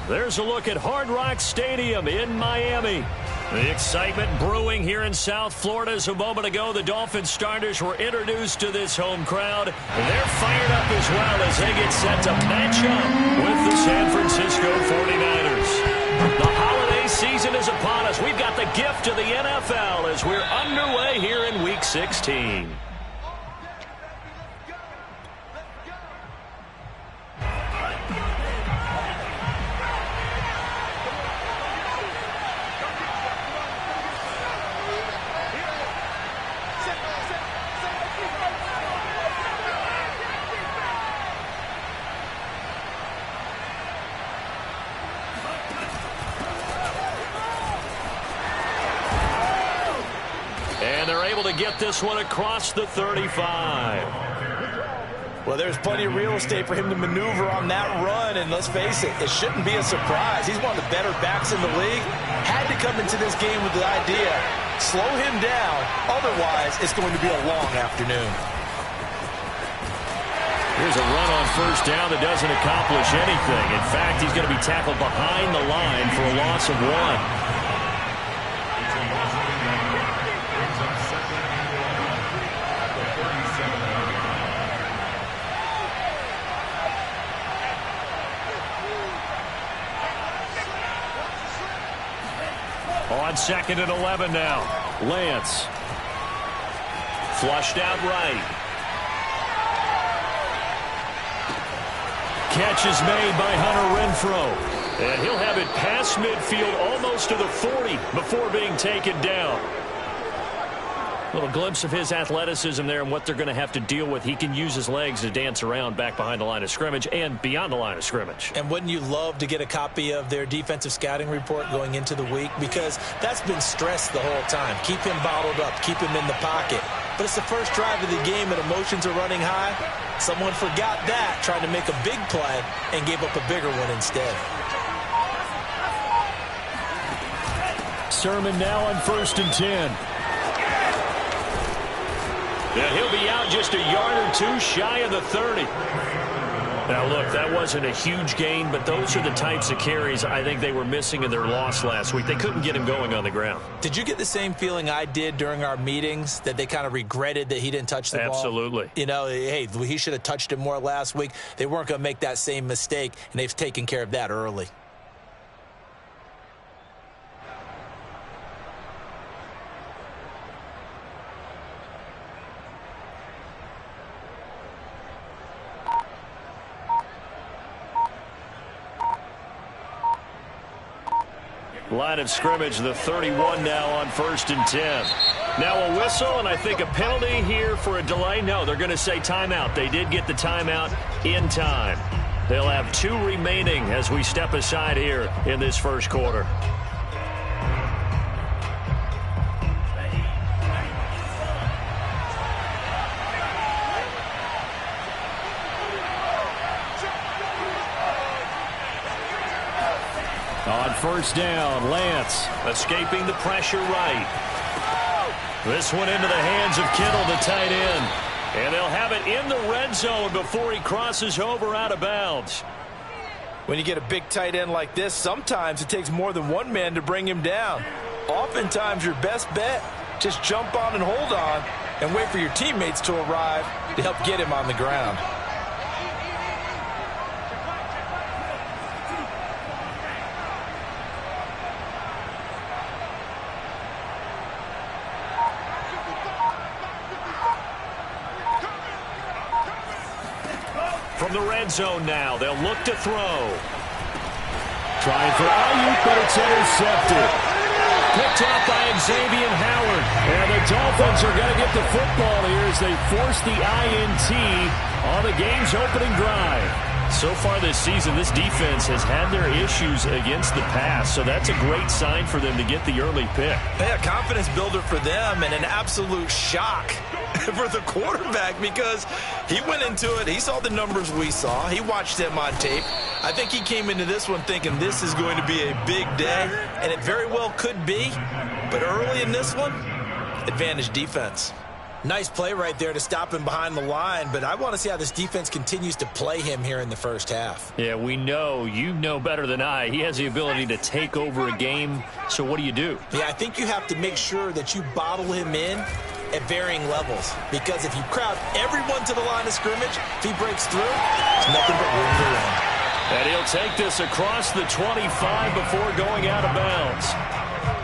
There's a look at Hard Rock Stadium in Miami. The excitement brewing here in South Florida as a moment ago. The Dolphins starters were introduced to this home crowd. They're fired up as well as they get set to match up with the San Francisco 49ers. The holiday season is upon us. We've got the gift of the NFL as we're underway here in Week 16. And they're able to get this one across the 35. Well, there's plenty of real estate for him to maneuver on that run, and let's face it, it shouldn't be a surprise. He's one of the better backs in the league. Had to come into this game with the idea, slow him down, otherwise it's going to be a long afternoon. Here's a run on first down that doesn't accomplish anything. In fact, he's going to be tackled behind the line for a loss of 1. On 2nd and 11 now. Lance. Flushed out right. Catch is made by Hunter Renfrow. And he'll have it past midfield almost to the 40 before being taken down. A little glimpse of his athleticism there and what they're going to have to deal with. He can use his legs to dance around back behind the line of scrimmage and beyond the line of scrimmage. And wouldn't you love to get a copy of their defensive scouting report going into the week? Because that's been stressed the whole time. Keep him bottled up. Keep him in the pocket. But it's the first drive of the game and emotions are running high. Someone forgot that, trying to make a big play, and gave up a bigger one instead. Sermon now on 1st and 10. Yeah, he'll be out just a yard or two shy of the 30. Now, look, that wasn't a huge gain, but those are the types of carries I think they were missing in their loss last week. They couldn't get him going on the ground. Did you get the same feeling I did during our meetings, that they kind of regretted that he didn't touch the ball? Absolutely. You know, hey, he should have touched it more last week. They weren't going to make that same mistake, and they've taken care of that early. Line of scrimmage, the 31 now on 1st and 10. Now a whistle, and I think a penalty here for a delay. No, they're going to say timeout. They did get the timeout in time. They'll have 2 remaining as we step aside here in this first quarter. On 1st down, Lance escaping the pressure right. This one into the hands of Kittle, the tight end. And they'll have it in the red zone before he crosses over out of bounds. When you get a big tight end like this, sometimes it takes more than one man to bring him down. Oftentimes your best bet, just jump on and hold on and wait for your teammates to arrive to help get him on the ground. From the red zone now, they'll look to throw. Trying for Ayuk, but it's intercepted. Picked off by Xavier Howard. And the Dolphins are going to get the football here as they force the INT on the game's opening drive. So far this season, this defense has had their issues against the pass, so that's a great sign for them to get the early pick. Yeah, confidence builder for them and an absolute shock for the quarterback because he went into it. He saw the numbers we saw. He watched them on tape. I think he came into this one thinking this is going to be a big day, and it very well could be. But early in this one, advantage defense. Nice play right there to stop him behind the line, but I want to see how this defense continues to play him here in the first half. Yeah, we know. You know better than I. He has the ability to take over a game, so what do you do? Yeah, I think you have to make sure that you bottle him in at varying levels, because if you crowd everyone to the line of scrimmage, if he breaks through, there's nothing but room to run. And he'll take this across the 25 before going out of bounds.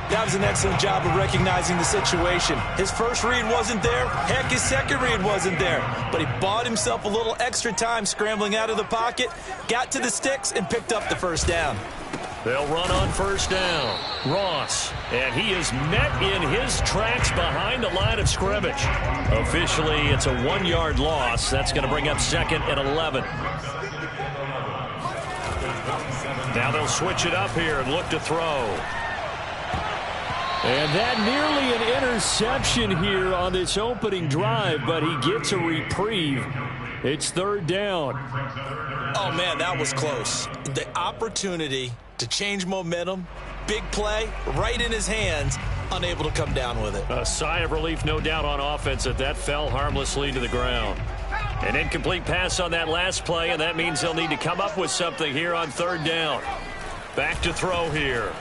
That was an excellent job of recognizing the situation. His first read wasn't there. Heck, his second read wasn't there. But he bought himself a little extra time scrambling out of the pocket, got to the sticks, and picked up the first down. They'll run on first down. Ross, and he is met in his tracks behind the line of scrimmage. Officially, it's a 1-yard loss. That's going to bring up 2nd and 11. Now they'll switch it up here and look to throw. And that nearly an interception here on this opening drive, but he gets a reprieve. It's 3rd down. Oh, man, that was close. The opportunity to change momentum, big play, right in his hands, unable to come down with it. A sigh of relief, no doubt, on offense that fell harmlessly to the ground. An incomplete pass on that last play, and that means they'll need to come up with something here on 3rd down. Back to throw here.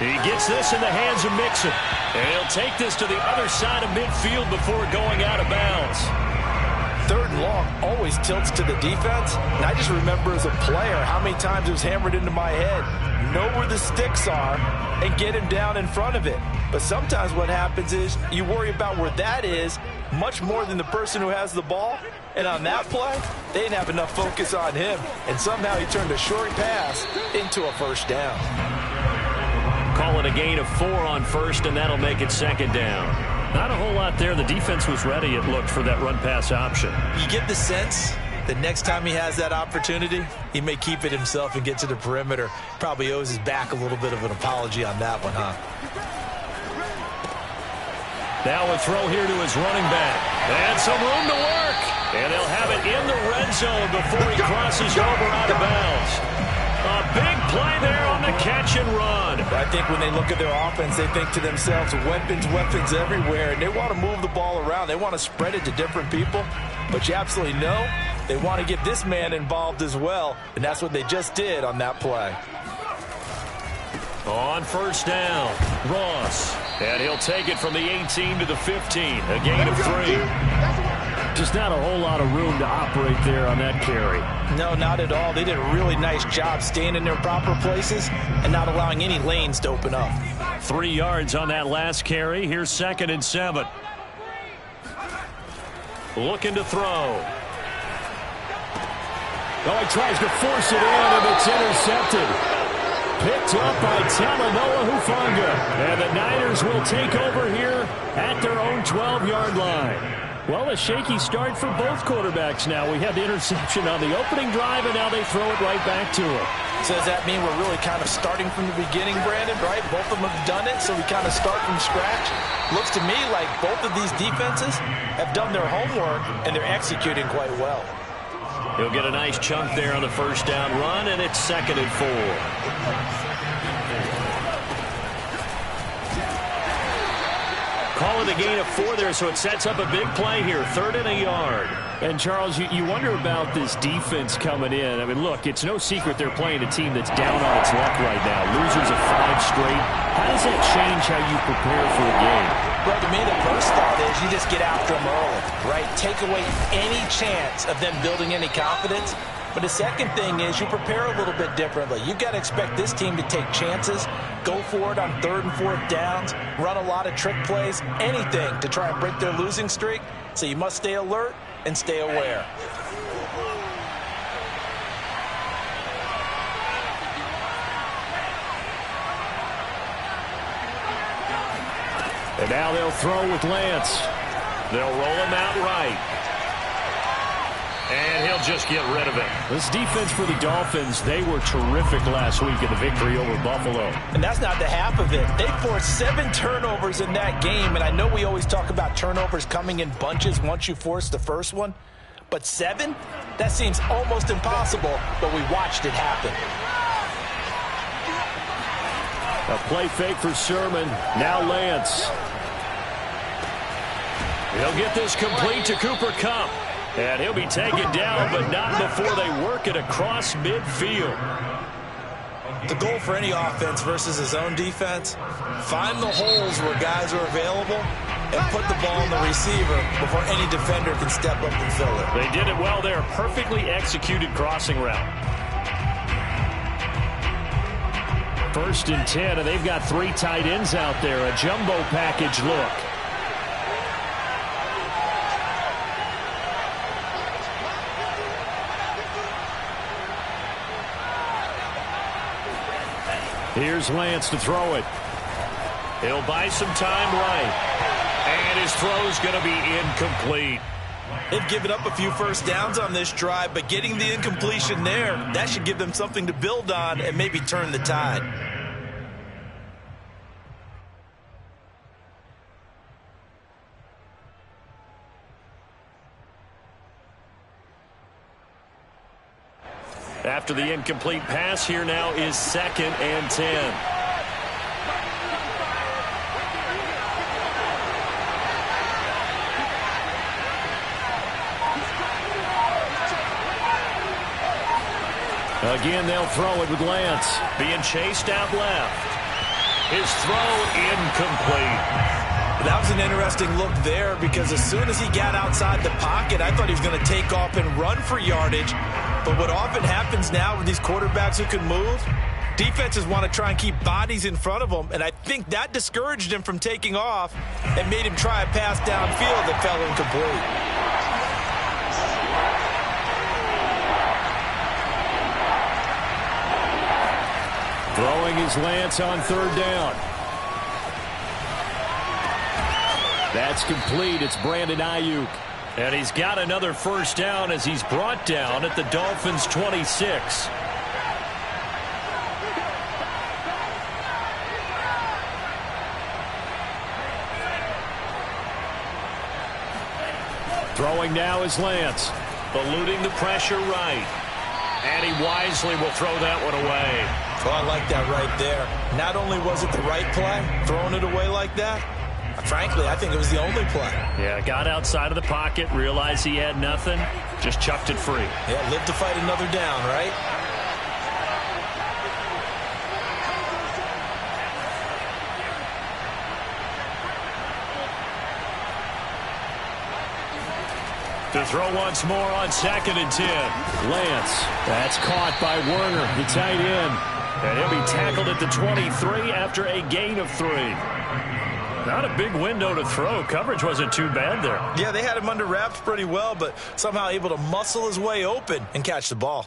He gets this in the hands of Mixon. And he'll take this to the other side of midfield before going out of bounds. 3rd and long always tilts to the defense. And I just remember as a player how many times it was hammered into my head. Know where the sticks are and get him down in front of it. But sometimes what happens is you worry about where that is much more than the person who has the ball. And on that play, they didn't have enough focus on him. And somehow he turned a short pass into a first down. Call it a gain of 4 on first, and that'll make it 2nd down. Not a whole lot there. The defense was ready, it looked, for that run-pass option. You get the sense that next time he has that opportunity, he may keep it himself and get to the perimeter. Probably owes his back a little bit of an apology on that one, huh? Now a throw here to his running back. And some room to work. And they'll have it in the red zone before he crosses over out of bounds. A big play there on the catch and run. I think when they look at their offense, they think to themselves, weapons, weapons everywhere. And they want to move the ball around. They want to spread it to different people. But you absolutely know they want to get this man involved as well. And that's what they just did on that play. On first down, Ross. And he'll take it from the 18 to the 15. A gain of 3. Just not a whole lot of room to operate there on that carry. No, not at all. They did a really nice job staying in their proper places and not allowing any lanes to open up. 3 yards on that last carry. Here's 2nd and 7. Looking to throw. Oh, he tries to force it in, and it's intercepted. Picked up by Talanoa Hufanga. And the Niners will take over here at their own 12-yard line. Well, a shaky start for both quarterbacks now. We had the interception on the opening drive, and now they throw it right back to him. So does that mean we're really kind of starting from the beginning, Brandon, right? Both of them have done it, so we kind of start from scratch. Looks to me like both of these defenses have done their homework, and they're executing quite well. He'll get a nice chunk there on the first down run, and it's 2nd and 4. Call it a gain of 4 there, so it sets up a big play here. 3rd and a yard. And, Charles, you wonder about this defense coming in. I mean, look, it's no secret they're playing a team that's down on its luck right now. Losers of 5 straight. How does that change how you prepare for a game? Well, to me, the first thought is you just get after them early, right? Take away any chance of them building any confidence. But the second thing is you prepare a little bit differently. You've got to expect this team to take chances, go for it on 3rd and 4th downs, run a lot of trick plays, anything to try and break their losing streak. So you must stay alert and stay aware. And now they'll throw with Lance. They'll roll him out right. And he'll just get rid of it. This defense for the Dolphins, they were terrific last week in the victory over Buffalo. And that's not the half of it. They forced 7 turnovers in that game. And I know we always talk about turnovers coming in bunches once you force the first one. But 7? That seems almost impossible, but we watched it happen. A play fake for Sermon. Now Lance. He'll get this complete to Cooper Kupp. And he'll be taken down, but not before they work it across midfield. The goal for any offense versus his own defense, find the holes where guys are available and put the ball on the receiver before any defender can step up and fill it. They did it well there. Perfectly executed crossing route. 1st and 10, and they've got 3 tight ends out there. A jumbo package look. Here's Lance to throw it. He'll buy some time right. And his throw's going to be incomplete. They've given up a few first downs on this drive, but getting the incompletion there, that should give them something to build on and maybe turn the tide. After the incomplete pass, here now is 2nd and 10. Again, they'll throw it with Lance. Being chased out left. His throw incomplete. That was an interesting look there because as soon as he got outside the pocket, I thought he was going to take off and run for yardage. But what often happens now with these quarterbacks who can move, defenses want to try and keep bodies in front of them, and I think that discouraged him from taking off and made him try a pass downfield that fell incomplete. Throwing is Lance on 3rd down. That's complete. It's Brandon Ayuk. And he's got another 1st down as he's brought down at the Dolphins' 26. Throwing now is Lance. Eluding the pressure right. And he wisely will throw that one away. Oh, I like that right there. Not only was it the right play, throwing it away like that, frankly, I think it was the only play. Yeah, got outside of the pocket, realized he had nothing, just chucked it free. Yeah, live to fight another down, right? To throw once more on 2nd and 10. Lance, that's caught by Werner, the tight end. And he'll be tackled at the 23 after a gain of 3. Not a big window to throw. Coverage wasn't too bad there. Yeah, they had him under wraps pretty well, but somehow able to muscle his way open and catch the ball.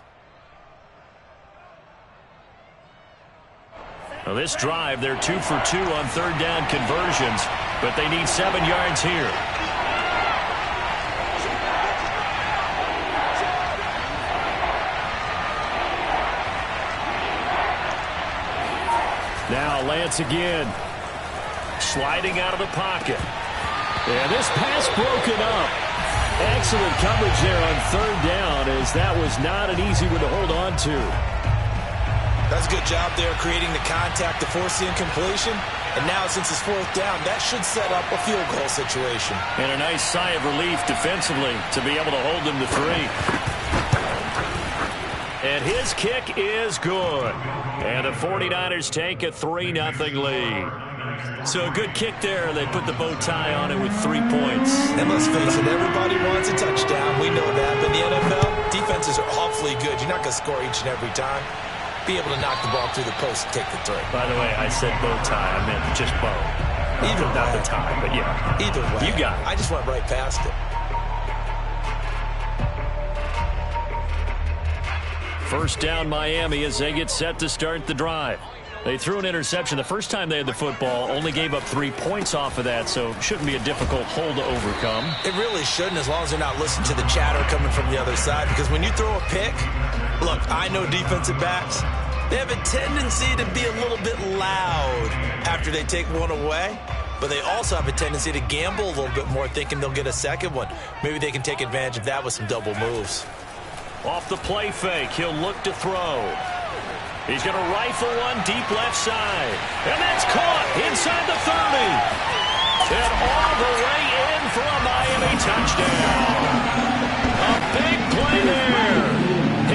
Well, this drive, they're 2 for 2 on 3rd down conversions, but they need 7 yards here. Now Lance again. Sliding out of the pocket. And this pass broken up. Excellent coverage there on 3rd down, as that was not an easy one to hold on to. That's a good job there creating the contact to force the incompletion. And now since it's 4th down, that should set up a field goal situation. And a nice sigh of relief defensively to be able to hold them to 3. And his kick is good. And the 49ers take a 3-0 lead. So a good kick there. They put the bow tie on it with 3 points. And let's face it, everybody wants a touchdown. We know that. But in the NFL, defenses are awfully good. You're not going to score each and every time. Be able to knock the ball through the post and take the 3. By the way, I said bow tie. I meant just bow. Either not way. the tie, but yeah. Either way. You got it. I just went right past it. First down Miami as they get set to start the drive. They threw an interception the first time they had the football, only gave up 3 points off of that, so shouldn't be a difficult hole to overcome. It really shouldn't, as long as they're not listening to the chatter coming from the other side, because when you throw a pick, look, I know defensive backs, they have a tendency to be a little bit loud after they take one away, but they also have a tendency to gamble a little bit more, thinking they'll get a second one. Maybe they can take advantage of that with some double moves. Off the play fake, he'll look to throw. He's going to rifle one deep left side. And that's caught inside the 30. And all the way in for a Miami touchdown. A big play there.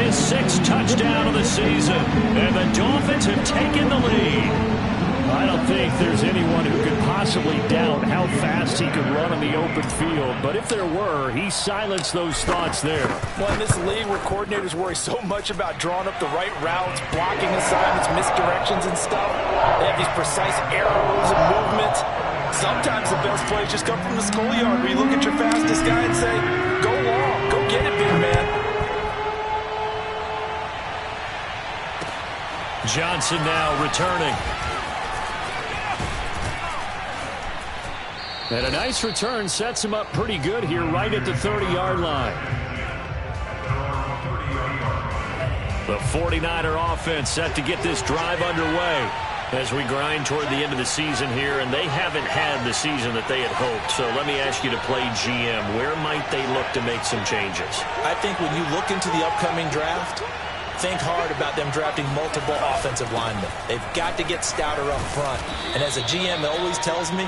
His 6th touchdown of the season. And the Dolphins have taken the lead. I don't think there's anyone who could possibly doubt how fast he could run on the open field. But if there were, he silenced those thoughts there. Well, in this league where coordinators worry so much about drawing up the right routes, blocking assignments, misdirections and stuff, they have these precise arrows and movements. Sometimes the best plays just come from the schoolyard where you look at your fastest guy and say, go long, go get it, big man. Johnson now returning. And a nice return sets him up pretty good here right at the 30-yard line. The 49er offense set to get this drive underway as we grind toward the end of the season here, and they haven't had the season that they had hoped. So let me ask you to play GM. Where might they look to make some changes? I think when you look into the upcoming draft, think hard about them drafting multiple offensive linemen. They've got to get stouter up front. And as a GM always tells me,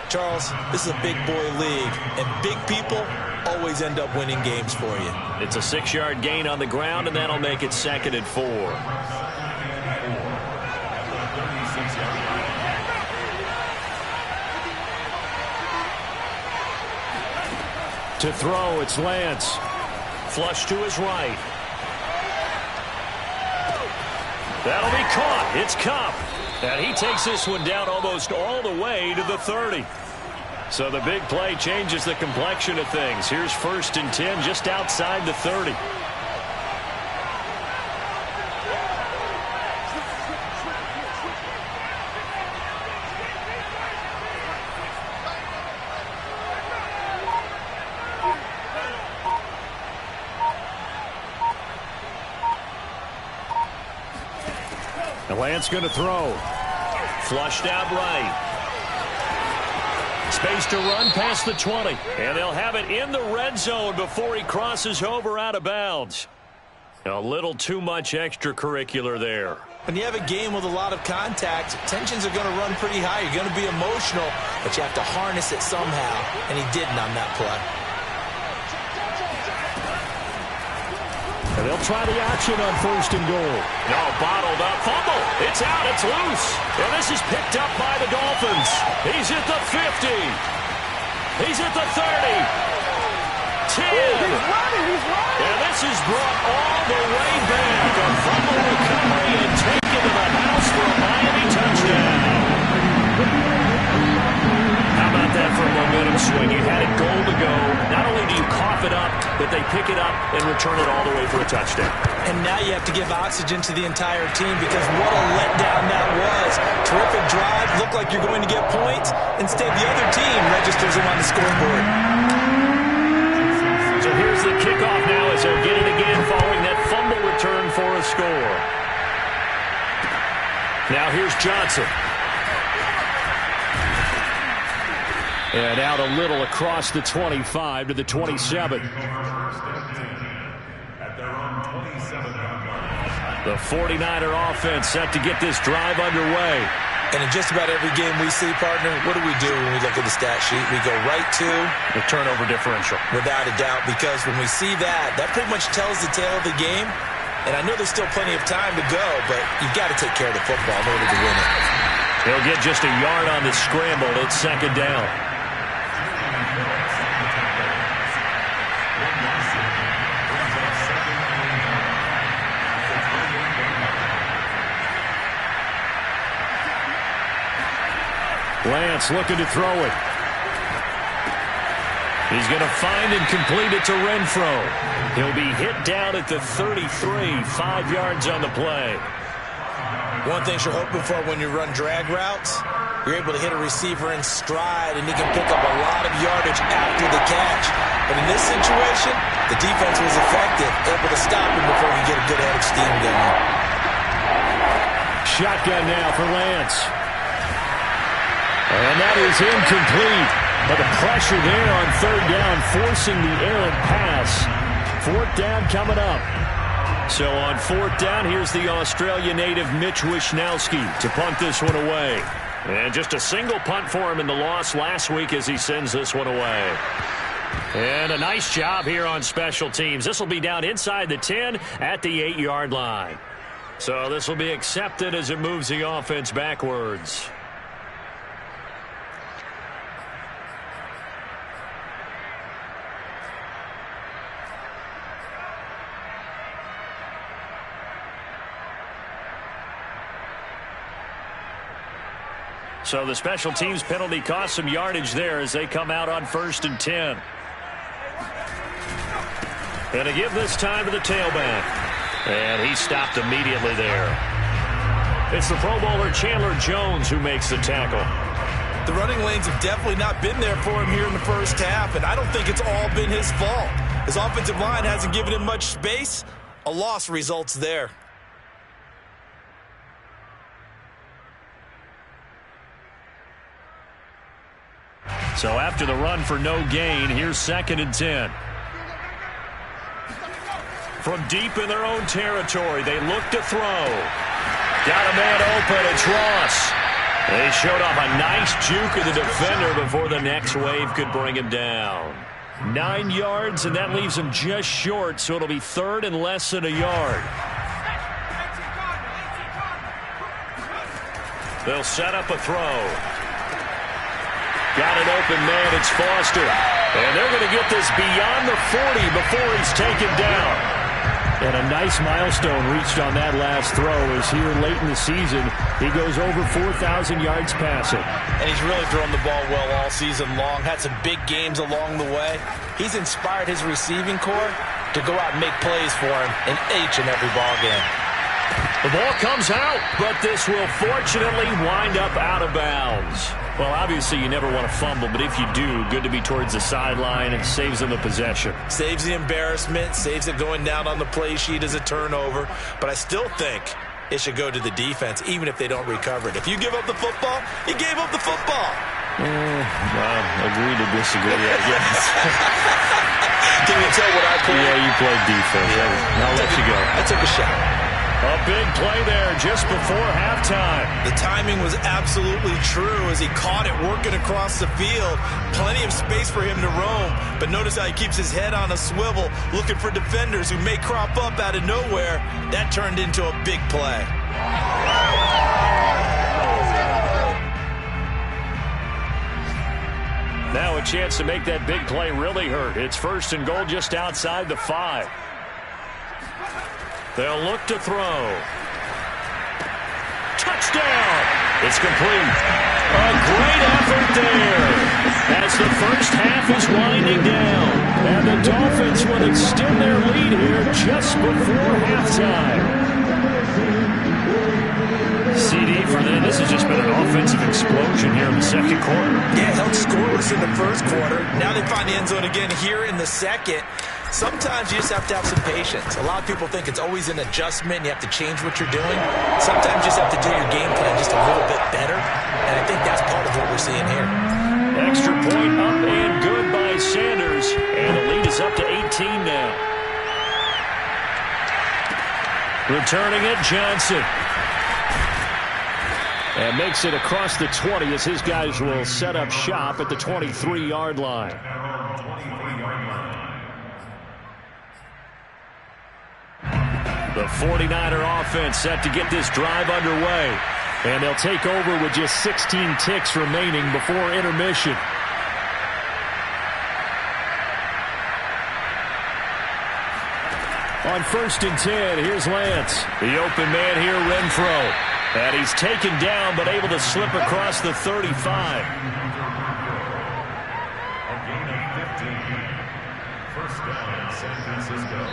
Charles, this is a big boy league, and big people always end up winning games for you. It's a 6-yard gain on the ground, and that'll make it 2nd and 4. To throw, it's Lance. Flush to his right. That'll be caught. It's Kupp. And he takes this one down almost all the way to the 30. So the big play changes the complexion of things. Here's 1st and 10 just outside the 30. And Lance going to throw. Flushed out right. Space to run past the 20. And they'll have it in the red zone before he crosses over out of bounds. A little too much extracurricular there. When you have a game with a lot of contact, tensions are going to run pretty high. You're going to be emotional, but you have to harness it somehow. And he didn't on that play. And they'll try the action on 1st and goal. No, bottled up. Fumble. It's out. It's loose. And this is picked up by the Dolphins. He's at the 50. He's at the 30. 10. He's running. And this is brought all the way back. A fumble recovery and taken to the house for a Miami touchdown. How about that for a momentum swing? You had a goal to go. Not only do you cough it up, but they pick it up and return it all the way for a touchdown. And now you have to give oxygen to the entire team because what a letdown that was. Terrific drive. Looked like you're going to get points. Instead, the other team registers them on the scoreboard. So here's the kickoff now as they'll get it again following that fumble return for a score. Now here's Johnson. And out a little across the 25 to the 27. The 49er offense set to get this drive underway. And in just about every game we see, partner, what do we do when we look at the stat sheet? We go right to the turnover differential. Without a doubt, because when we see that, that pretty much tells the tale of the game. And I know there's still plenty of time to go, but you've got to take care of the football in order to win it. He'll get just a yard on the scramble. It's 2nd down. Lance looking to throw it. He's going to find and complete it to Renfro. He'll be hit down at the 33, 5 yards on the play. One thing you're hoping for when you run drag routes, you're able to hit a receiver in stride, and he can pick up a lot of yardage after the catch. But in this situation, the defense was effective, able to stop him before he get a good head of steam going. Shotgun now for Lance. And that is incomplete. But the pressure there on 3rd down, forcing the errant pass. 4th down coming up. So on 4th down, here's the Australia native Mitch Wishnowsky to punt this one away. And just a single punt for him in the loss last week as he sends this one away. And a nice job here on special teams. This will be down inside the 10 at the 8-yard line. So this will be accepted as it moves the offense backwards. So the special teams penalty cost some yardage there as they come out on 1st and 10. Going to give this time to the tailback. And he stopped immediately there. It's the Pro Bowler Chandler Jones who makes the tackle. The running lanes have definitely not been there for him here in the first half, and I don't think it's all been his fault. His offensive line hasn't given him much space. A loss results there. So after the run for no gain, here's 2nd and 10. From deep in their own territory, they look to throw. Got a man open, it's Ross. They showed off a nice juke of the defender before the next wave could bring him down. 9 yards, and that leaves him just short, so it'll be 3rd and less than a yard. They'll set up a throw. Got an open man, it's Foster. And they're going to get this beyond the 40 before he's taken down. And a nice milestone reached on that last throw as here late in the season, he goes over 4,000 yards passing. And he's really thrown the ball well all season long. Had some big games along the way. He's inspired his receiving corps to go out and make plays for him in each and every ball game. The ball comes out, but this will fortunately wind up out of bounds. Well, obviously you never want to fumble, but if you do, good to be towards the sideline and saves them a possession. Saves the embarrassment, saves it going down on the play sheet as a turnover. But I still think it should go to the defense, even if they don't recover it. If you give up the football, you gave up the football. Well, agree to disagree, I guess. Can you tell what I played? Yeah, you played defense. Yeah. I'll let you go. I took a shot. A big play there just before halftime. The timing was absolutely true as he caught it working across the field. Plenty of space for him to roam. But notice how he keeps his head on a swivel, looking for defenders who may crop up out of nowhere. That turned into a big play. Now a chance to make that big play really hurt. It's 1st and goal just outside the 5. They'll look to throw. Touchdown! It's complete. A great effort there as the first half is winding down. And the Dolphins will extend their lead here just before halftime. CD for them. This has just been an offensive explosion here in the 2nd quarter. Yeah, held scoreless in the 1st quarter. Now they find the end zone again here in the 2nd. Sometimes you just have to have some patience. A lot of people think it's always an adjustment. You have to change what you're doing. Sometimes you just have to do your game plan just a little bit better. And I think that's part of what we're seeing here. Extra point up and good by Sanders. And the lead is up to 18 now. Returning it, Johnson. And makes it across the 20 as his guys will set up shop at the 23-yard line. The 49er offense set to get this drive underway. And they'll take over with just 16 ticks remaining before intermission. On 1st and 10, here's Lance. The open man here, Renfro. And he's taken down but able to slip across the 35. A gain of 15. 1st down, San Francisco.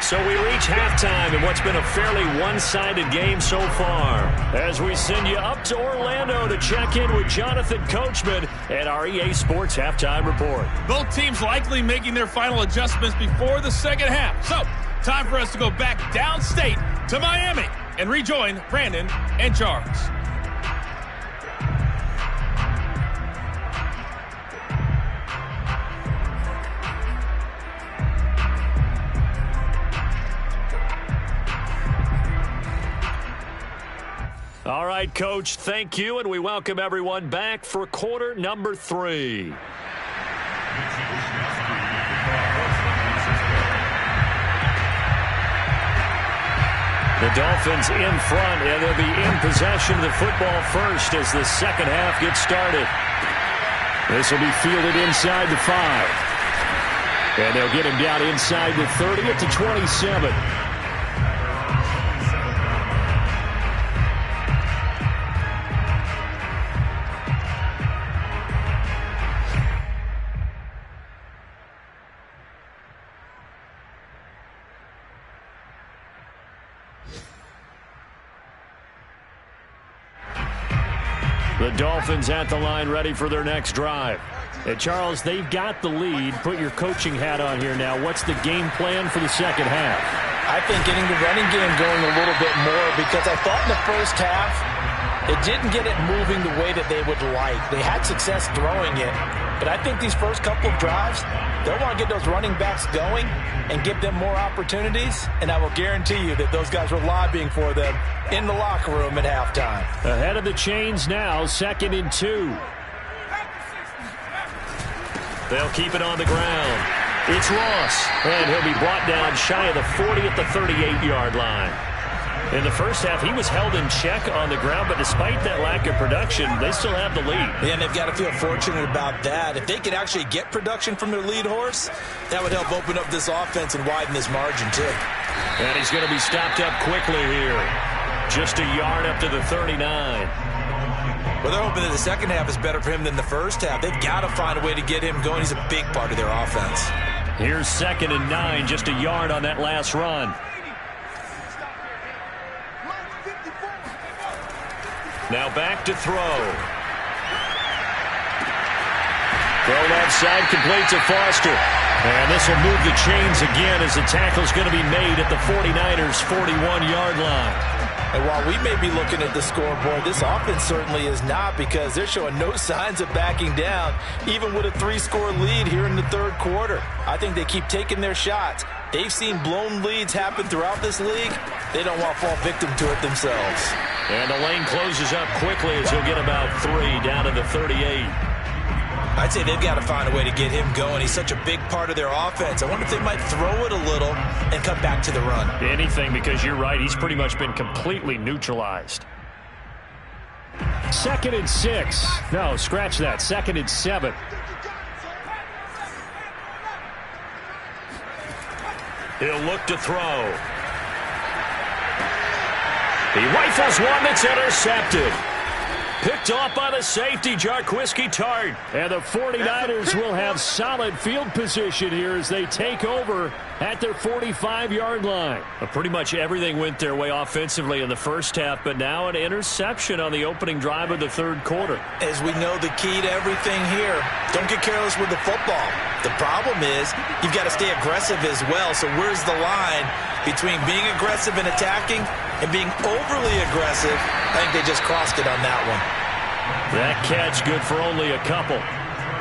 So we reach halftime in what's been a fairly one-sided game so far. As we send you up to Orlando to check in with Jonathan Coachman at our EA Sports Halftime Report. Both teams likely making their final adjustments before the 2nd half. So, time for us to go back downstate to Miami and rejoin Brandon and Charles. All right, Coach, thank you, and we welcome everyone back for quarter number 3. The Dolphins in front, and they'll be in possession of the football first as the second half gets started. This will be fielded inside the 5. And they'll get him down inside the 30 at the 27. The Dolphins at the line ready for their next drive. Hey, Charles, they've got the lead. Put your coaching hat on here now. What's the game plan for the second half? I think getting the running game going a little bit more, because I thought in the first half it didn't get it moving the way that they would like. They had success throwing it, but I think these first couple of drives, they'll want to get those running backs going and give them more opportunities, and I will guarantee you that those guys were lobbying for them in the locker room at halftime. Ahead of the chains now, 2nd and 2. They'll keep it on the ground. It's Ross, and he'll be brought down shy of the 40 at the 38-yard line. In the first half, he was held in check on the ground, but despite that lack of production, they still have the lead. Yeah, and they've got to feel fortunate about that. If they could actually get production from their lead horse, that would help open up this offense and widen this margin, too. And he's going to be stopped up quickly here. Just a yard up to the 39. Well, they're hoping that the second half is better for him than the first half. They've got to find a way to get him going. He's a big part of their offense. Here's 2nd and 9, just a yard on that last run. Now back to throw. Throw left side, complete to Foster. And this will move the chains again as the tackle's going to be made at the 49ers' 41-yard line. And while we may be looking at the scoreboard, this offense certainly is not, because they're showing no signs of backing down, even with a 3-score lead here in the third quarter. I think they keep taking their shots. They've seen blown leads happen throughout this league. They don't want to fall victim to it themselves. And the lane closes up quickly as he'll get about 3 down to the 38. I'd say they've got to find a way to get him going. He's such a big part of their offense. I wonder if they might throw it a little and come back to the run. Anything, because you're right. He's pretty much been completely neutralized. 2nd and 6. No, scratch that. 2nd and 7. He'll look to throw. He rifles one that's intercepted. Picked off by the safety, Jarquiski Tart. And the 49ers will have solid field position here as they take over at their 45-yard line. Pretty much everything went their way offensively in the first half, but now an interception on the opening drive of the third quarter. As we know, the key to everything here, don't get careless with the football. The problem is you've got to stay aggressive as well. So where's the line between being aggressive and attacking and being overly aggressive? I think they just crossed it on that one. That catch good for only a couple.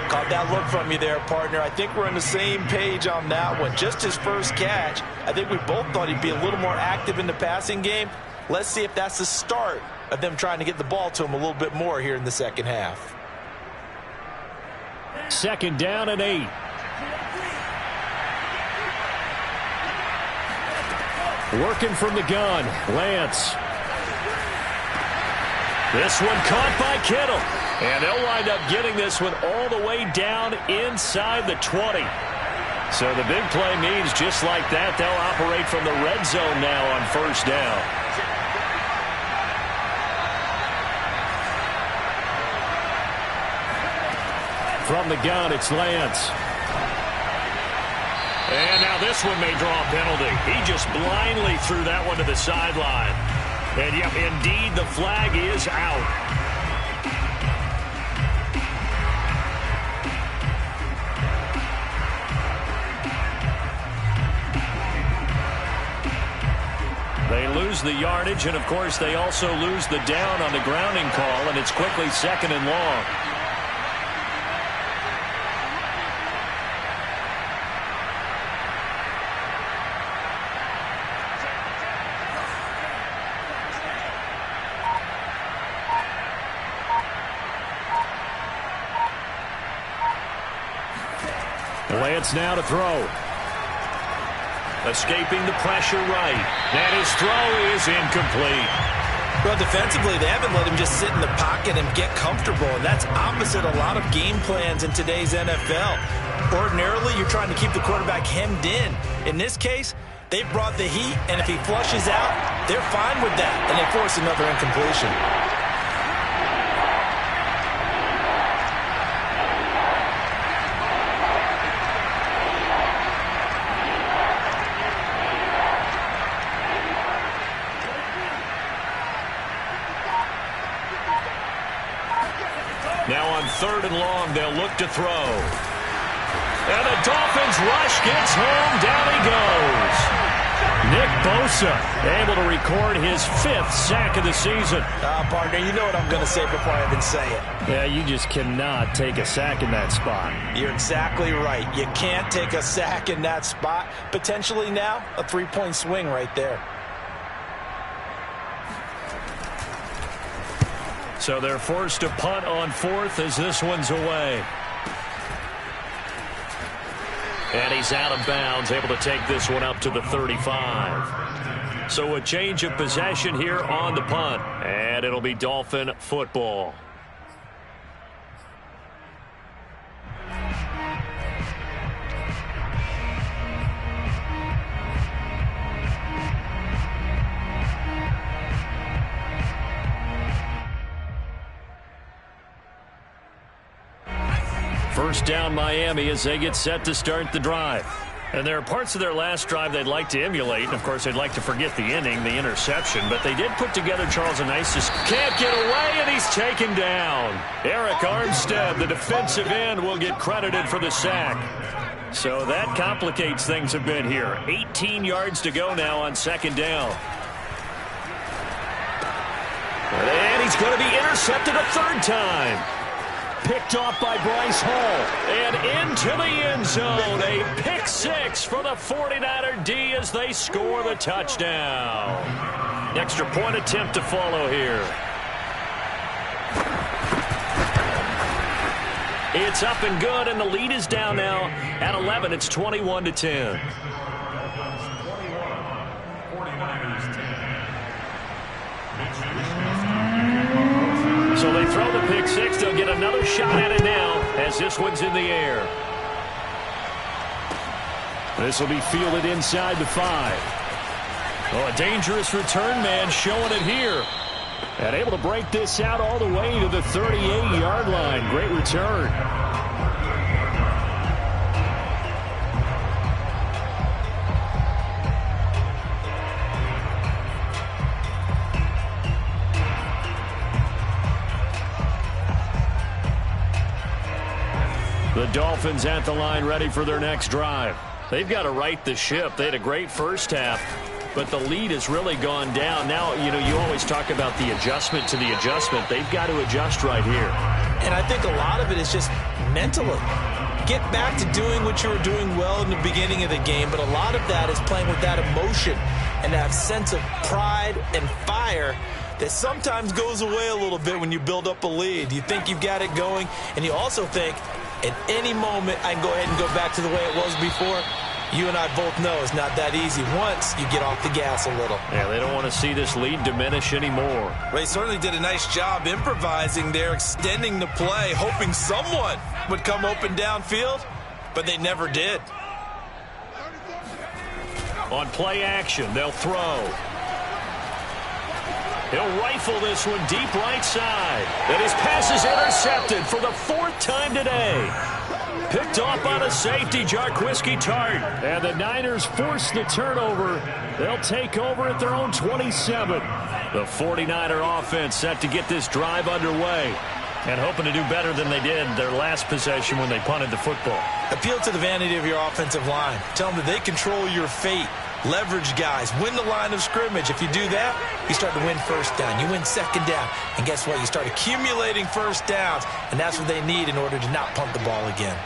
Caught that look from you there, partner. I think we're on the same page on that one. Just his first catch, I think we both thought he'd be a little more active in the passing game. Let's see if that's the start of them trying to get the ball to him a little bit more here in the second half. 2nd down and 8. Working from the gun, Lance. This one caught by Kittle. And they'll wind up getting this one all the way down inside the 20. So the big play means just like that, they'll operate from the red zone now on first down. From the gun, it's Lance. And now this one may draw a penalty. He just blindly threw that one to the sideline. And yep, indeed, the flag is out. They lose the yardage, and of course they also lose the down on the grounding call, and it's quickly 2nd and long. Lance now to throw. Escaping the pressure right. And his throw is incomplete. Well, defensively, they haven't let him just sit in the pocket and get comfortable, and that's opposite a lot of game plans in today's NFL. Ordinarily, you're trying to keep the quarterback hemmed in. In this case, they brought the heat, and if he flushes out, they're fine with that, and they force another incompletion. Now on 3rd and long, they'll look to throw. And the Dolphins rush gets home. Down he goes. Nick Bosa able to record his 5th sack of the season. Partner, you know what I'm going to say before I even say it. Yeah, you just cannot take a sack in that spot. You're exactly right. You can't take a sack in that spot. Potentially now, a 3-point swing right there. So they're forced to punt on 4th as this one's away. And he's out of bounds, able to take this one up to the 35. So a change of possession here on the punt. And it'll be Dolphin football. First down Miami as they get set to start the drive. And there are parts of their last drive they'd like to emulate. And, of course, they'd like to forget the inning, the interception. But they did put together Charles a nice... Can't get away, and he's taken down. Eric Armstead, the defensive end, will get credited for the sack. So that complicates things a bit here. 18 yards to go now on 2nd down. And he's going to be intercepted a 3rd time. Picked off by Bryce Hall. And into the end zone. A pick 6 for the 49er D as they score the touchdown. Extra point attempt to follow here. It's up and good, and the lead is down now at 11. It's 21-10. 49ers 10. So they throw the pick 6. They'll get another shot at it now as this one's in the air. This will be fielded inside the 5. Oh, a dangerous return man showing it here. And able to break this out all the way to the 38-yard line. Great return. The Dolphins at the line ready for their next drive. They've got to right the ship. They had a great first half, but the lead has really gone down. Now, you always talk about the adjustment to the adjustment. They've got to adjust right here. And I think a lot of it is just mentally. Get back to doing what you were doing well in the beginning of the game, but a lot of that is playing with that emotion and that sense of pride and fire that sometimes goes away a little bit when you build up a lead. You think you've got it going, and you also think, at any moment, I can go ahead and go back to the way it was before. You and I both know it's not that easy once you get off the gas a little. Yeah, they don't want to see this lead diminish anymore. Well, he certainly did a nice job improvising there, extending the play, hoping someone would come open downfield, but they never did. On play action, they'll throw. He'll rifle this one deep right side. And his pass is intercepted for the 4th time today. Picked off by the safety, Jarquiski Tart. And the Niners force the turnover. They'll take over at their own 27. The 49er offense set to get this drive underway and hoping to do better than they did their last possession when they punted the football. Appeal to the vanity of your offensive line. Tell them that they control your fate. Leverage guys. Win the line of scrimmage. If you do that, you start to win first down. You win 2nd down. And guess what? You start accumulating first downs. And that's what they need in order to not punt the ball again.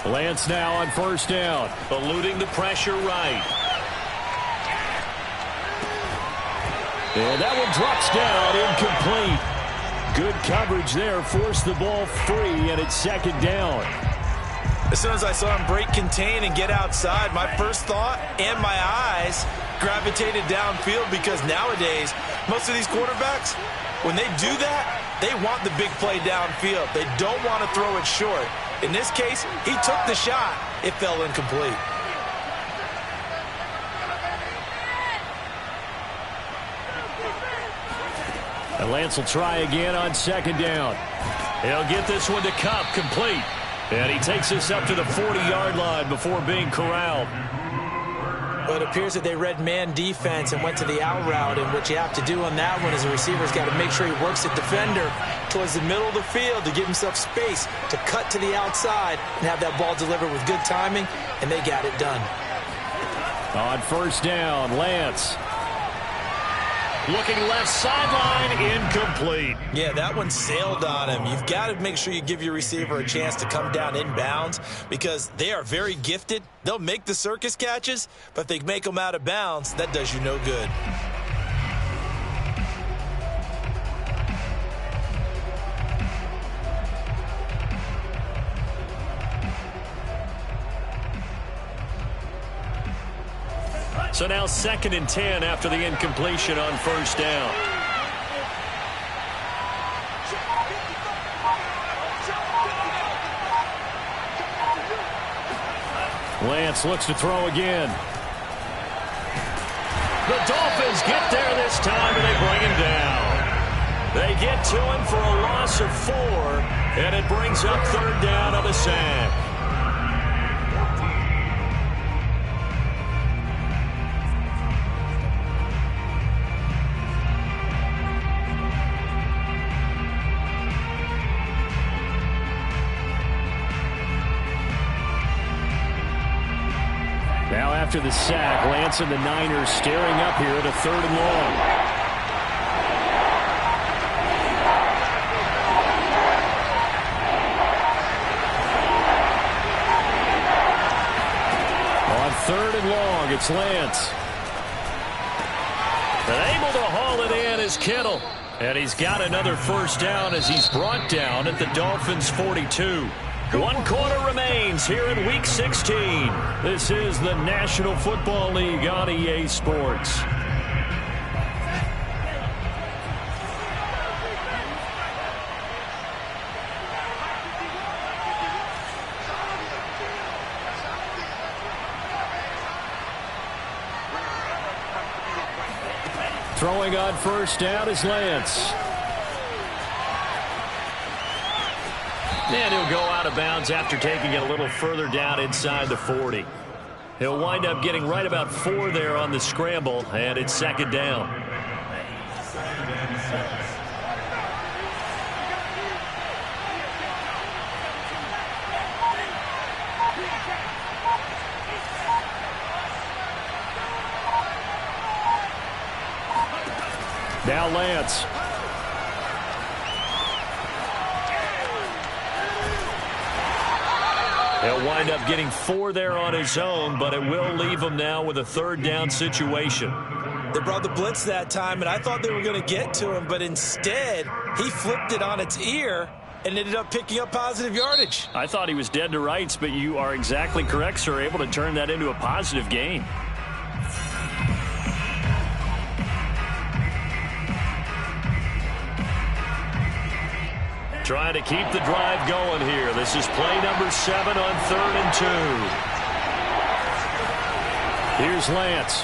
Lance now on 1st down. Eluding the pressure right. And that one drops down, incomplete. Good coverage there, forced the ball free, and it's 2nd down. As soon as I saw him break contain and get outside, my first thought and my eyes gravitated downfield, because nowadays, most of these quarterbacks, when they do that, they want the big play downfield. They don't want to throw it short. In this case, he took the shot. It fell incomplete. And Lance will try again on second down. He'll get this one to Kupp, complete. And he takes this up to the 40-yard line before being corraled. But it appears that they read man defense and went to the out route, and what you have to do on that one is the receiver's got to make sure he works the defender towards the middle of the field to give himself space to cut to the outside and have that ball delivered with good timing, and they got it done. On first down, Lance. Looking left sideline, incomplete. Yeah, that one sailed on him. You've got to make sure you give your receiver a chance to come down inbounds, because they are very gifted. They'll make the circus catches, but if they make them out of bounds, that does you no good. So now 2nd and 10 after the incompletion on first down. Lance looks to throw again. The Dolphins get there this time, and they bring him down. They get to him for a loss of 4, and it brings up 3rd down on the sack. Now after the sack, Lance and the Niners staring up here at a 3rd and long. On 3rd and long, it's Lance. And able to haul it in is Kittle. And he's got another first down as he's brought down at the Dolphins' 42. 1 quarter remains here in Week 16. This is the National Football League on EA Sports. Throwing on first down is Lance. And he'll go out of bounds after taking it a little further down inside the 40. He'll wind up getting right about 4 there on the scramble, and it's 2nd down. Now Lance. He'll wind up getting 4 there on his own, but it will leave him now with a 3rd down situation. They brought the blitz that time, and I thought they were going to get to him, but instead, he flipped it on its ear and ended up picking up positive yardage. I thought he was dead to rights, but you are exactly correct, sir, able to turn that into a positive gain. Trying to keep the drive going here. This is play number 7 on 3rd and 2. Here's Lance.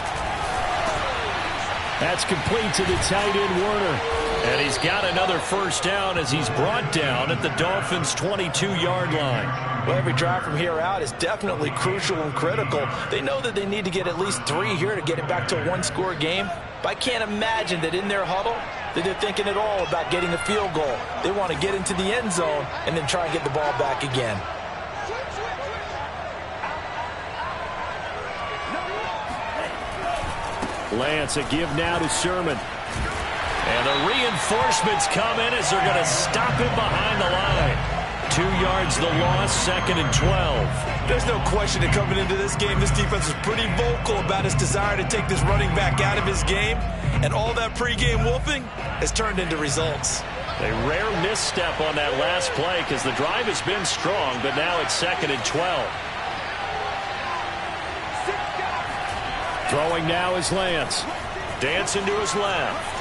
That's complete to the tight end, Werner. And he's got another first down as he's brought down at the Dolphins' 22-yard line. Well, every drive from here out is definitely crucial and critical. They know that they need to get at least 3 here to get it back to a 1-score game. But I can't imagine that in their huddle that they're thinking at all about getting a field goal. They want to get into the end zone and then try and get the ball back again. Lance, a give now to Sherman. And the reinforcements come in as they're going to stop him behind the line. 2 yards the loss, 2nd and 12. There's no question that coming into this game, this defense was pretty vocal about its desire to take this running back out of his game. And all that pregame wolfing has turned into results. A rare misstep on that last play because the drive has been strong, but now it's 2nd and 12. Throwing now is Lance. Dancing to his left.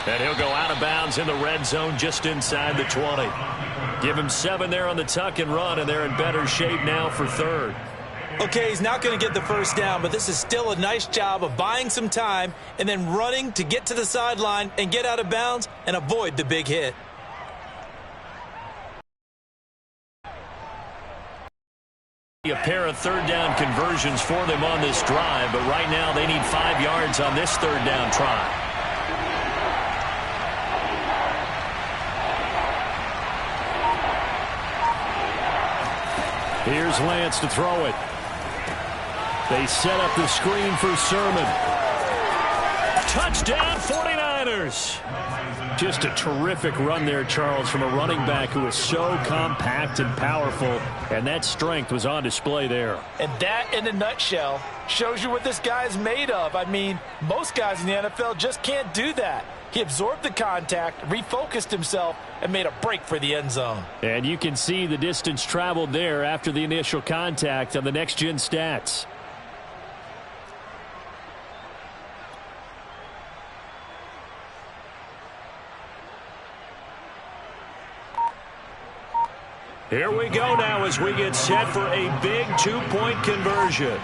And he'll go out of bounds in the red zone just inside the 20. Give him 7 there on the tuck and run, and they're in better shape now for 3rd. Okay, he's not going to get the first down, but this is still a nice job of buying some time and then running to get to the sideline and get out of bounds and avoid the big hit. A pair of 3rd down conversions for them on this drive, but right now they need 5 yards on this 3rd down try. Here's Lance to throw it. They set up the screen for Sermon. Touchdown 49ers. Just a terrific run there, Charles, from a running back who is so compact and powerful, and that strength was on display there. And that, in a nutshell, shows you what this guy is made of. I mean, most guys in the NFL just can't do that. He absorbed the contact, refocused himself, and made a break for the end zone. And you can see the distance traveled there after the initial contact on the next-gen stats. Here we go now as we get set for a big 2-point conversion.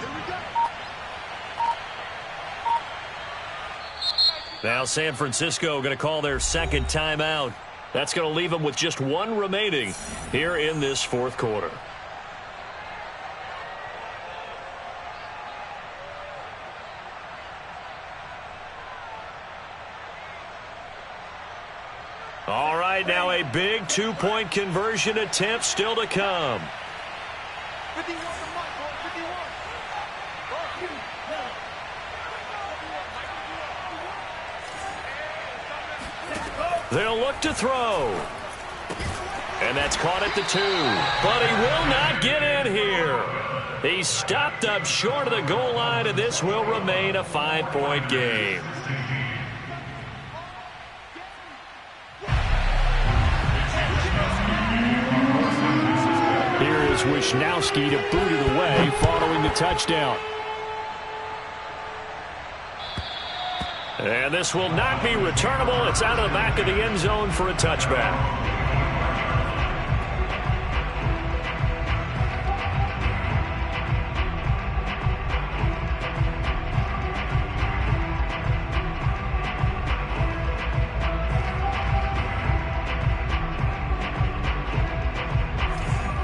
Now San Francisco going to call their 2nd timeout. That's going to leave them with just 1 remaining here in this 4th quarter. All right, now a big 2-point conversion attempt still to come. They'll look to throw. And that's caught at the 2. But he will not get in here. He's stopped up short of the goal line, and this will remain a 5-point game. Here is Wisnowski to boot it away following the touchdown. And this will not be returnable. It's out of the back of the end zone for a touchback.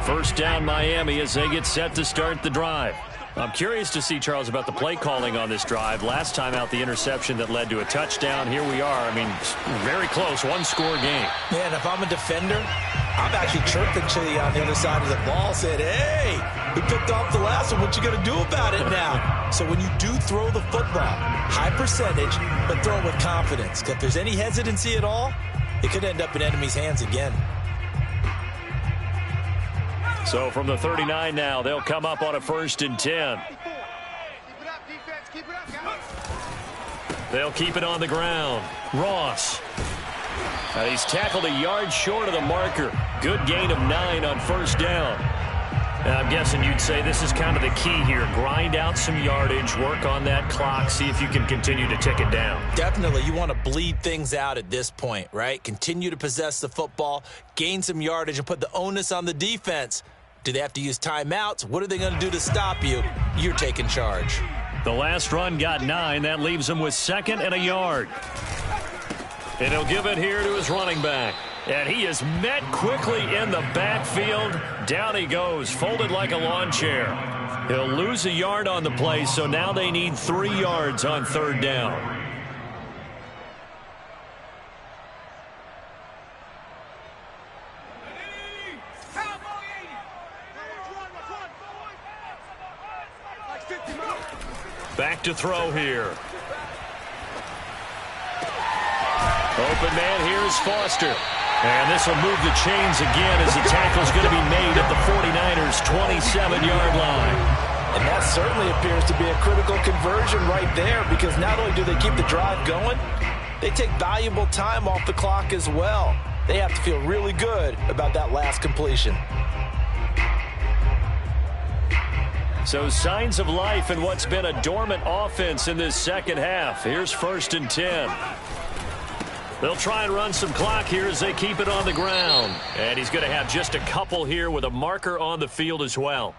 First down Miami as they get set to start the drive. I'm curious to see, Charles, about the play calling on this drive. Last time out, the interception that led to a touchdown. Here we are. I mean, very close, 1-score game. Yeah, and if I'm a defender, I'm actually chirping to you on the other side of the ball, said, hey, we picked off the last one. What you going to do about it now? So when you do throw the football, high percentage, but throw it with confidence. If there's any hesitancy at all, it could end up in enemy's hands again. So from the 39 now, they'll come up on a 1st and 10. They'll keep it on the ground. Ross. He's tackled a yard short of the marker. Good gain of 9 on 1st down. Now, I'm guessing you'd say this is kind of the key here. Grind out some yardage, work on that clock, see if you can continue to tick it down. Definitely. You want to bleed things out at this point, right? Continue to possess the football, gain some yardage, and put the onus on the defense. Do they have to use timeouts? What are they going to do to stop you? You're taking charge. The last run got 9. That leaves him with 2nd and a yard. And he'll give it here to his running back. And he is met quickly in the backfield. Down he goes, folded like a lawn chair. He'll lose a yard on the play, so now they need 3 yards on 3rd down. Back to throw here. Open man, here's Foster. And this will move the chains again as the tackle's going to be made at the 49ers' 27-yard line. And that certainly appears to be a critical conversion right there, because not only do they keep the drive going, they take valuable time off the clock as well. They have to feel really good about that last completion. So signs of life in what's been a dormant offense in this second half. Here's 1st and 10. They'll try and run some clock here as they keep it on the ground. And he's going to have just a couple here with a marker on the field as well.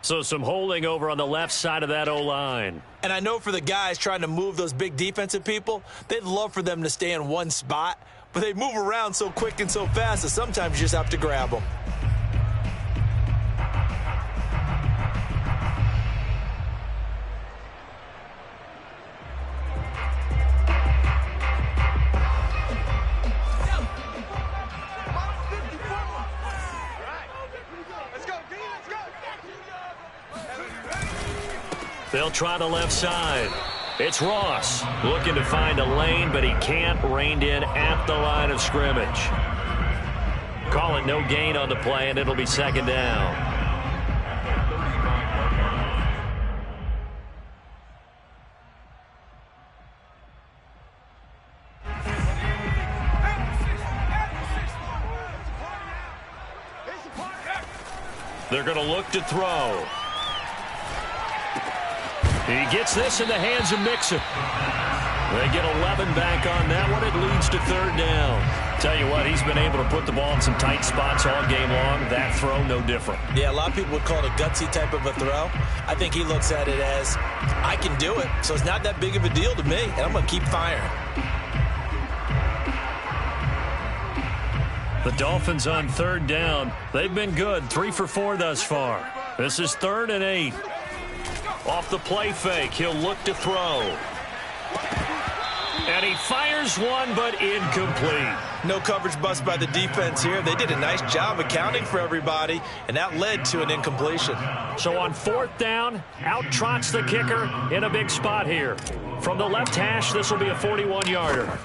So some holding over on the left side of that O-line. And I know for the guys trying to move those big defensive people, they'd love for them to stay in one spot, but they move around so quick and so fast that sometimes you just have to grab them. They'll try the left side. It's Ross looking to find a lane, but he can't. Reined in at the line of scrimmage. Call it no gain on the play, and it'll be 2nd down. They're going to look to throw. He gets this in the hands of Mixon. They get 11 back on that one. It leads to 3rd down. Tell you what, he's been able to put the ball in some tight spots all game long. That throw, no different. Yeah, a lot of people would call it a gutsy type of a throw. I think he looks at it as, I can do it, so it's not that big of a deal to me, and I'm going to keep firing. The Dolphins on 3rd down. They've been good, 3 for 4 thus far. This is 3rd and 8. Off the play fake, he'll look to throw. And he fires one, but incomplete. No coverage bust by the defense here. They did a nice job accounting for everybody, and that led to an incompletion. So on 4th down, out trots the kicker in a big spot here. From the left hash, this will be a 41-yarder.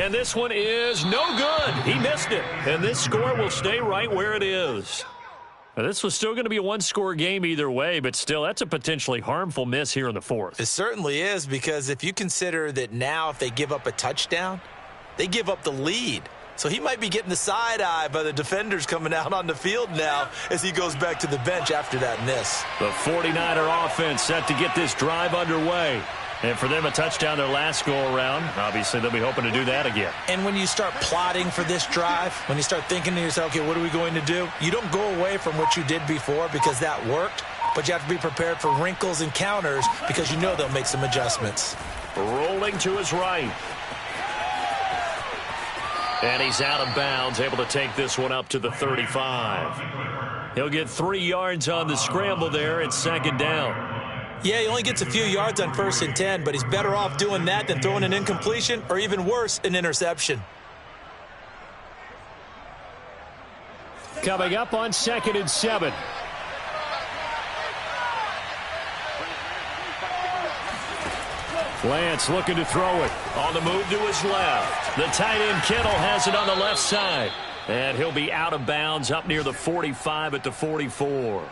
And this one is no good. He missed it. And this score will stay right where it is. Now, this was still going to be a one-score game either way, but still, that's a potentially harmful miss here in the 4th. It certainly is, because if you consider that now if they give up a touchdown, they give up the lead. So he might be getting the side eye by the defenders coming out on the field now as he goes back to the bench after that miss. The 49er offense set to get this drive underway. And for them, a touchdown their last go-around. Obviously, they'll be hoping to do that again. And when you start plotting for this drive, when you start thinking to yourself, okay, what are we going to do? You don't go away from what you did before because that worked, but you have to be prepared for wrinkles and counters because you know they'll make some adjustments. Rolling to his right. And he's out of bounds, able to take this one up to the 35. He'll get 3 yards on the scramble there. It's 2nd down. Yeah, he only gets a few yards on 1st and 10, but he's better off doing that than throwing an incompletion or even worse, an interception. Coming up on 2nd and 7. Lance looking to throw it. On the move to his left. The tight end Kittle has it on the left side. And he'll be out of bounds up near the 45 at the 44.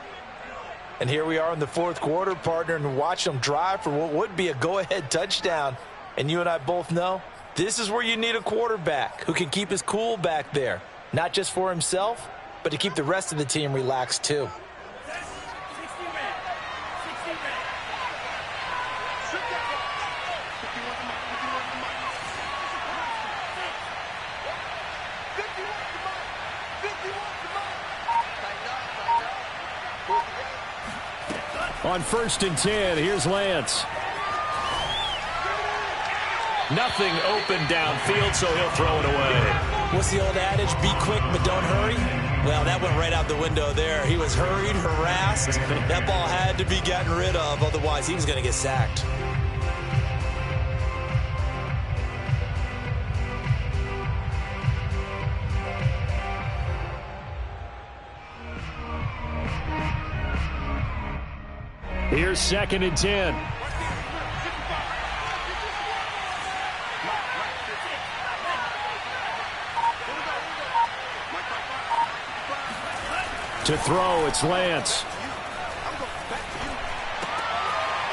And here we are in the 4th quarter, partner, and watch them drive for what would be a go-ahead touchdown. And you and I both know this is where you need a quarterback who can keep his cool back there, not just for himself, but to keep the rest of the team relaxed too. On 1st and 10, here's Lance. Nothing open downfield, so he'll throw it away. What's the old adage? Be quick, but don't hurry. Well, that went right out the window there. He was hurried, harassed. That ball had to be gotten rid of, otherwise he was going to get sacked. Here's 2nd and 10. To throw, it's Lance.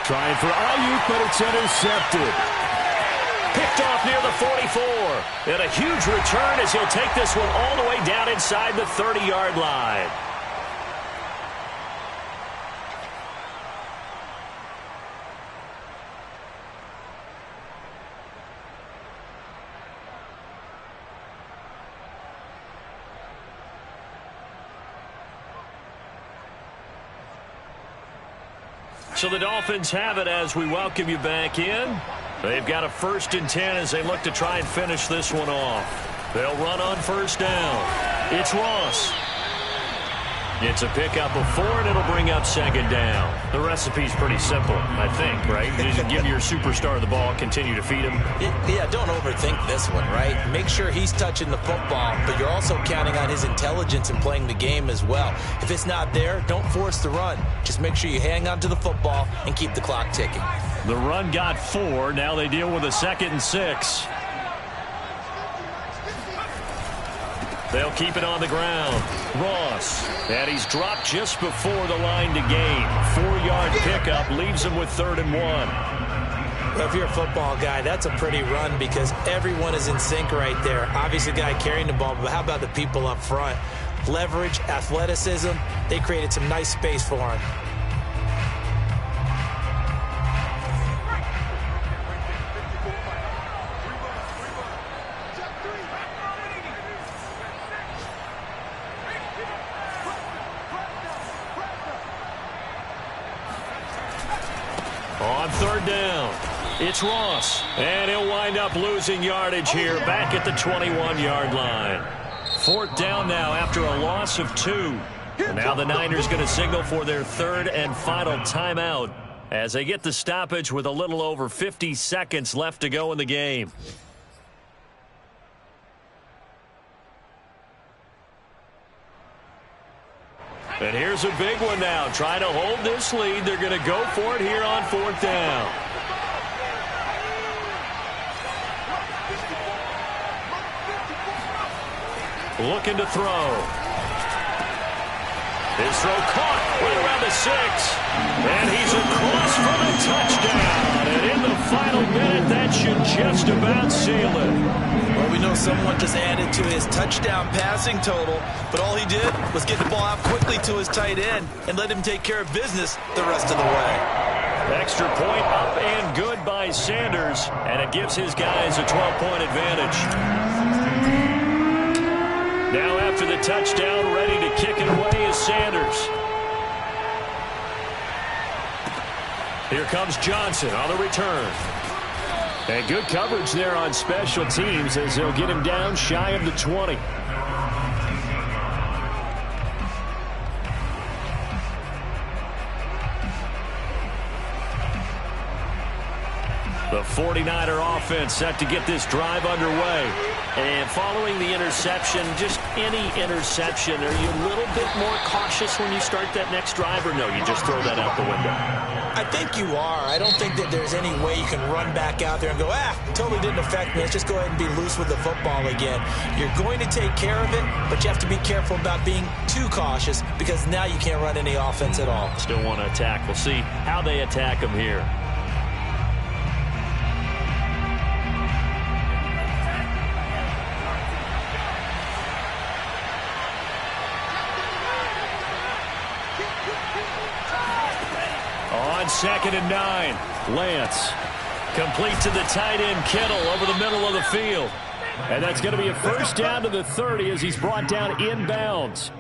Trying for Ayuk, but it's intercepted. Picked off near the 44. And a huge return as he'll take this one all the way down inside the 30-yard line. So the Dolphins have it as we welcome you back in. They've got a 1st and 10 as they look to try and finish this one off. They'll run on 1st down. It's Ross. It's a pickup of 4, and it'll bring up 2nd down. The recipe's pretty simple, I think, right? You just give your superstar the ball, continue to feed him. Yeah, don't overthink this one, right? Make sure he's touching the football, but you're also counting on his intelligence in playing the game as well. If it's not there, don't force the run. Just make sure you hang on to the football and keep the clock ticking. The run got 4. Now they deal with a 2nd and 6. They'll keep it on the ground. Ross. And he's dropped just before the line to gain. 4-yard pickup leaves him with 3rd and 1. Well, if you're a football guy, that's a pretty run because everyone is in sync right there. Obviously, the guy carrying the ball, but how about the people up front? Leverage, athleticism, they created some nice space for him. On 3rd down, it's Ross, and he'll wind up losing yardage here back at the 21-yard line. 4th down now after a loss of 2. And now the Niners going to signal for their 3rd and final timeout as they get the stoppage with a little over 50 seconds left to go in the game. And here's a big one now. Trying to hold this lead. They're going to go for it here on 4th down. Looking to throw. His throw caught right around the 6. And he's across for the touchdown. And in the final minute, that should just about seal it. Well, we know someone just added to his touchdown passing total, but all he did was get the ball out quickly to his tight end and let him take care of business the rest of the way. Extra point up and good by Sanders, and it gives his guys a 12-point advantage. Now after the touchdown, ready to kick it away is Sanders. Here comes Johnson on the return. And good coverage there on special teams as they'll get him down shy of the 20. The 49er offense set to get this drive underway. And following the interception, just any interception, are you a little bit more cautious when you start that next drive, or no, you just throw that out the window? I think you are. I don't think that there's any way you can run back out there and go, totally didn't affect me. Let's just go ahead and be loose with the football again. You're going to take care of it, but you have to be careful about being too cautious because now you can't run any offense at all. Still want to attack. We'll see how they attack him here. On 2nd and 9, Lance. Complete to the tight end, Kittle, over the middle of the field. And that's going to be a 1st down to the 30 as he's brought down inbounds.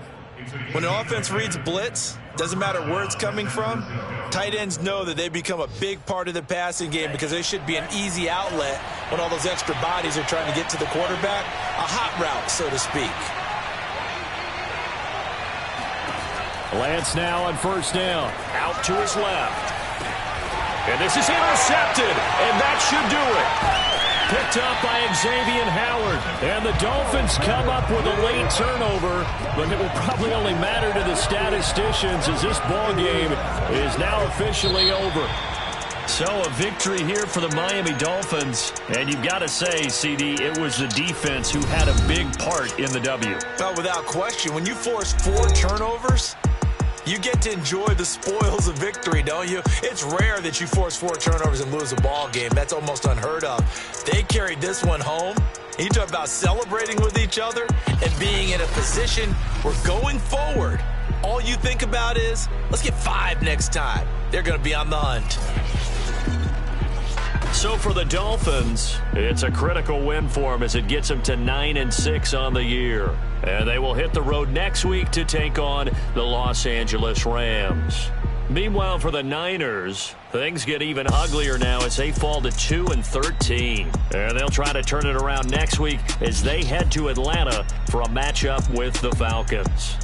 When an offense reads blitz, doesn't matter where it's coming from, tight ends know that they become a big part of the passing game because they should be an easy outlet when all those extra bodies are trying to get to the quarterback. A hot route, so to speak. Lance now on 1st down. Out to his left. And this is intercepted. And that should do it. Picked up by Xavier Howard. And the Dolphins come up with a late turnover. But it will probably only matter to the statisticians as this ball game is now officially over. So a victory here for the Miami Dolphins. And you've got to say, CD, it was the defense who had a big part in the W. Well, without question, when you force 4 turnovers, You get to enjoy the spoils of victory, don't you? It's rare that you force 4 turnovers and lose a ball game. That's almost unheard of. They carried this one home. You talk about celebrating with each other and being in a position where going forward, all you think about is, let's get 5 next time. They're going to be on the hunt. So for the Dolphins, it's a critical win for them as it gets them to 9-6 on the year. And they will hit the road next week to take on the Los Angeles Rams. Meanwhile, for the Niners, things get even uglier now as they fall to 2-13. And they'll try to turn it around next week as they head to Atlanta for a matchup with the Falcons.